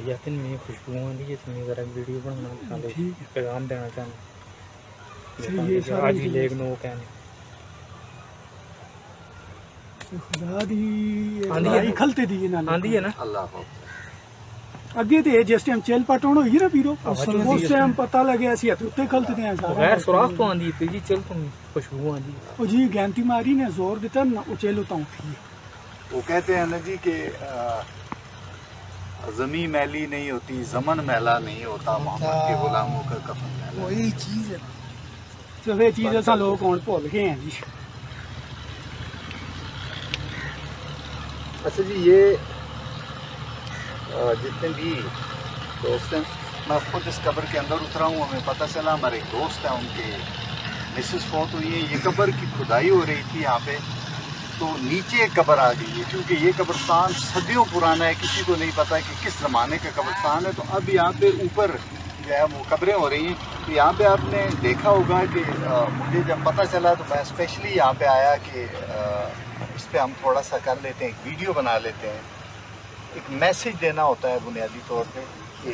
یقین میں خوشبو آتی ہے تمہیں ذرا ویڈیو بنانا چاہتے پیغام دینا چاہتے آج ہی لیک نو کہنے خدا دی کھلتے دی آندھی ہے نا اللہ اگے تے جس ٹائم چیل پٹون ہوئی نا پیرو اس ٹائم پتہ لگیا سی اتنے کھلتے ہیں غیر سوراخ تو آندھی ہے جی چل تم خوشبو آندھی وہ جی گینتی ماری نے زور دیتا نا وہ چیل ہوتا اٹھی وہ کہتے ہیں نا جی کہ زمین میلی نہیں ہوتی زمن میلا نہیں ہوتا محمد کے غلاموں کا کفن میلا وہی چیز ہے تو یہ چیز ایسا لوگ کون بھول گئے ہیں جی اچھا جی یہ جتنے بھی دوست ہیں میں خود اس قبر کے اندر اترا ہوں ہمیں پتہ چلا ہمارے ایک دوست ہیں ان کے مسز فوت ہوئی ہے یہ قبر کی کھدائی ہو رہی تھی یہاں پہ تو نیچے ایک قبر آ گئی ہے کیونکہ یہ قبرستان صدیوں پرانا ہے کسی کو نہیں پتا کہ کس زمانے کا قبرستان ہے تو اب یہاں پہ اوپر جو ہے وہ قبریں ہو رہی ہیں تو یہاں پہ آپ نے دیکھا ہوگا کہ مجھے جب پتہ چلا تو میں اسپیشلی یہاں پہ آیا کہ اس پہ ہم تھوڑا سا کر لیتے ہیں ایک ویڈیو بنا لیتے ہیں ایک میسیج دینا ہوتا ہے بنیادی طور پہ کہ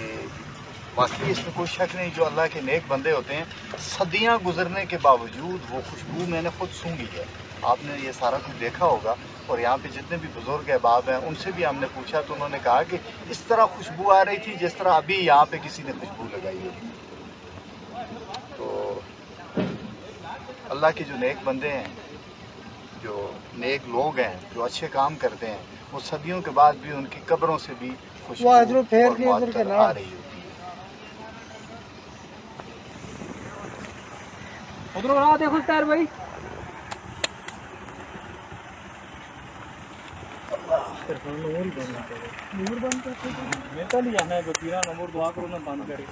واقعی اس میں کوئی شک نہیں جو اللہ کے نیک بندے ہوتے ہیں صدیاں گزرنے کے باوجود وہ خوشبو میں نے خود سونگھی ہے آپ نے یہ سارا کچھ دیکھا ہوگا اور یہاں پہ جتنے بھی بزرگ احباب ہیں ان سے بھی ہم نے پوچھا تو انہوں نے کہا کہ اس طرح خوشبو آ رہی تھی جس طرح ابھی یہاں پہ کسی نے خوشبو لگائی ہے تو اللہ کے جو نیک بندے ہیں جو نیک لوگ ہیں جو اچھے کام کرتے ہیں وہ صدیوں کے بعد بھی ان کی قبروں سے بھی خوشبو اور معطر آ رہی ہوتی ہے ادھر آ دیکھو سیر بھائی نور بند کرتے میں تو نہیں جانا ہے بتیرا نمبر دعا کرو نا بند کرے